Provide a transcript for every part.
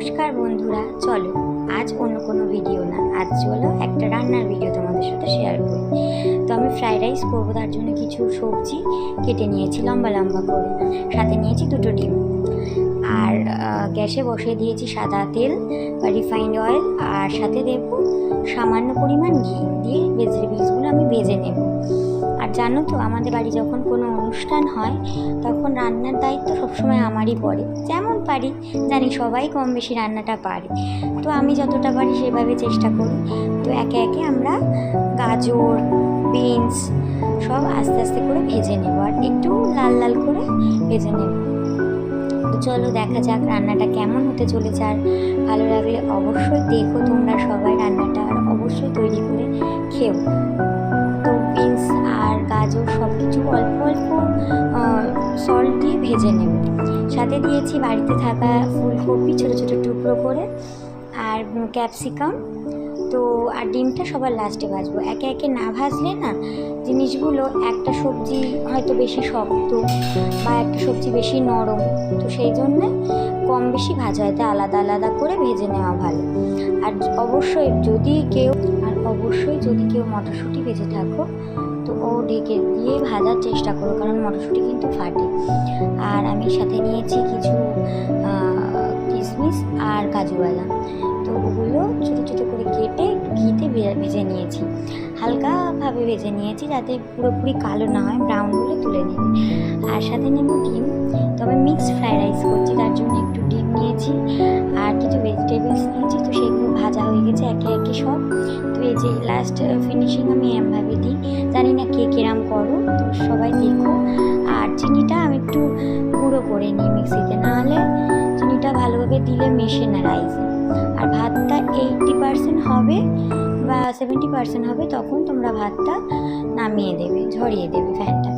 নমস্কার বন্ধুরা, চলো আজ অন্য কোনো ভিডিও না, আজ চলো একটা রান্নার ভিডিও তোমাদের সাথে শেয়ার করি। তো আমি ফ্রাইড রাইস করবো, তার জন্য কিছু সবজি কেটে নিয়েছি লম্বা লম্বা করে, সাথে নিয়েছি 2টো ডিম, আর গ্যাসে বসিয়ে দিয়েছি সাদা তেল বা রিফাইন্ড অয়েল, আর সাথে দেব সামান্য পরিমাণ ঘি দিয়ে ভেজিটেবলসগুলো আমি ভেজে নেব। আর জানো তো, আমাদের বাড়ি যখন কোনো অনুষ্ঠান হয় তখন রান্নার দায়িত্ব সবসময় আমারই পড়ে। যেমন পারি, জানি সবাই কম বেশি রান্নাটা পারে, তো আমি যতটা পারি সেভাবে চেষ্টা করি। তো একে একে আমরা গাজর, বিনস সব আস্তে আস্তে করে ভেজে নেব, আর একটু লাল লাল করে ভেজে নেব। তো চলো দেখা যাক রান্নাটা কেমন হতে চলেছে। আর ভালো লাগলে অবশ্যই দেখো তোমরা সবাই রান্নাটা, আর অবশ্যই তৈরি করে খেও। তো বিনস আর গাজর সব কিছু অল্প অল্প সল্ট দিয়ে ভেজে নেব। সাথে দিয়েছি বাড়িতে থাকা ফুলকপি ছোটো ছোটো টুকরো করে, আর ক্যাপসিকাম। তো আর ডিমটা সবার লাস্টে ভাজবো। একে একে না ভাজলে না জিনিসগুলো, একটা সবজি হয়তো বেশি শক্ত বা একটা সবজি বেশি নরম, তো সেই জন্যে কম বেশি ভাজা হয়, তাই আলাদা আলাদা করে ভেজে নেওয়া ভালো। আর অবশ্যই যদি কেউ মটরশুঁটি ভেজে থাকো তো ও ঢেকে দিয়ে ভাজার চেষ্টা করো, কারণ মটরশুঁটি কিন্তু ফাটে। আর আমি সাথে নিয়েছি কিছু কিশমিশ আর কাজু বাদাম, তো ওগুলো ছোটো ছোটো করে কেটে ঘিতে ভেজে নিয়েছি, হালকাভাবে ভেজে নিয়েছি যাতে পুরোপুরি কালো না হয়, ব্রাউন হলে তুলে নেবে। আর সাথে নেব ডিম। তো আমি মিক্সড ফ্রাইড রাইস করছি, তার জন্য একটু ডিম নিয়েছি আর কিছু ভেজিটেবলস নিয়েছি। তো সেগুলো ভাজা হয়ে গেছে একে একে সব। তো এই যে লাস্ট ফিনিশিং আমি এমভাবে দিই, জানি না কে কিরম করো, তো সবাই দেখো। আর চিনিটা আমি একটু গুঁড়ো করে নিই মিক্সিতে, নাহলে চিনিটা ভালোভাবে দিলে মেশে না রাইসে। আর ভাতটা 80% হবে বা 70% হবে, তখন তোমরা ভাতটা নামিয়ে দেবে, ঝরিয়ে দেবে ফ্যানটা।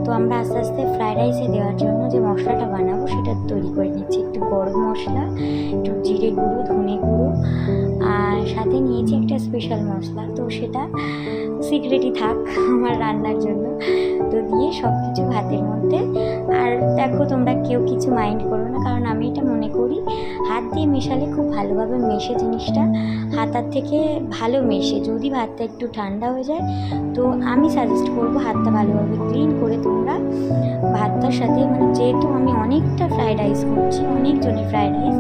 তো আমরা আস্তে আস্তে ফ্রাইড রাইসে দেওয়ার জন্য যে মশলাটা বানাবো সেটা তৈরি করে নিচ্ছি। একটু গরম মশলা, একটু জিরে গুঁড়ো, ধনে গুঁড়ো, আর সাথে নিয়েছি একটা স্পেশাল মশলা, তো সেটা সিক্রেটই থাক আমার রান্নার জন্য। তো দিয়ে সব কিছু ভাতের মধ্যে। আর দেখো তোমরা কেউ কিছু মাইন্ড করো না, কারণ আমি এটা মনে করি হাত দিয়ে মেশালে খুব ভালোভাবে মেশে জিনিসটা, হাতার থেকে ভালো মেশে। যদি ভাতটা একটু ঠান্ডা হয়ে যায়, তো আমি সাজেস্ট করবো হাতটা ভালোভাবে ক্লিন করে তোমরা ভাতটার সাথে, মানে যেহেতু আমি অনেকটা ফ্রাইড রাইস করছি, অনেকজনের ফ্রাইড রাইস,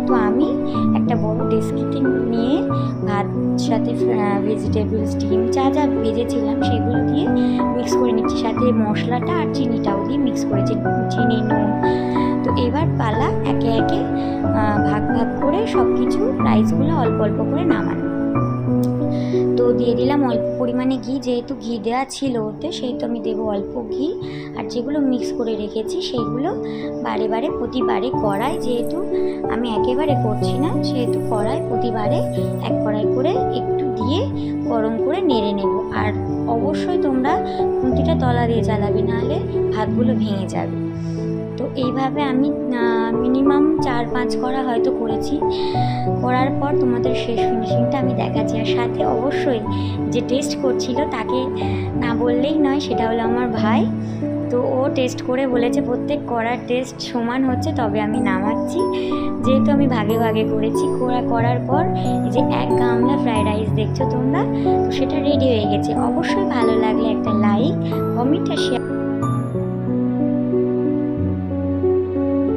তো আমি একটা বড় ডেস্কিতে নিয়ে ভাত সাথে ভেজিটেবলস, ডিম যা যা ভেজেছিলাম সেগুলো দিয়ে মিক্স করে নিচ্ছি, সাথে মশলাটা আর চিনিটাও দিয়ে মিক্স করেছি, চিনি, নুন। তো এবার পালা একে একে ভাগ ভাগ করে সব কিছু রাইসগুলো অল্প অল্প করে নামানো। তো দিয়ে দিলাম অল্প পরিমাণে ঘি, যেহেতু ঘি দেওয়া ছিল ওতে, সেহেতু আমি দেবো অল্প ঘি। আর যেগুলো মিক্স করে রেখেছি সেইগুলো বারে প্রতিবারে কড়াই, যেহেতু আমি একেবারে করছি না সেহেতু কড়াই প্রতিবারে এক কড়াই করে একটু দিয়ে গরম করে নেড়ে নেব। আর অবশ্যই তোমরা খুন্তিটা তলা দিয়ে জ্বালাবে, নাহলে ভাতগুলো ভেঙে যাবে। তো এইভাবে আমি মিনিমাম 4-5 কড়া হয়তো করেছি। করার পর তোমাদের শেষ ফিনিশিংটা আমি দেখাচ্ছি। আর সাথে অবশ্যই যে টেস্ট করছিল তাকে না বললেই নয়, সেটা হলো আমার ভাই। তো ও টেস্ট করে বলেছে প্রত্যেক কড়ার টেস্ট সমান হচ্ছে, তবে আমি নামাচ্ছি। যেহেতু আমি ভাগে ভাগে করেছি, করার পর এই যে 1 গামলা ফ্রাইড রাইস দেখছো তোমরা, তো সেটা রেডি হয়ে গেছে। অবশ্যই ভালো লাগলে একটা লাইক, কমেন্ট আর শেয়ার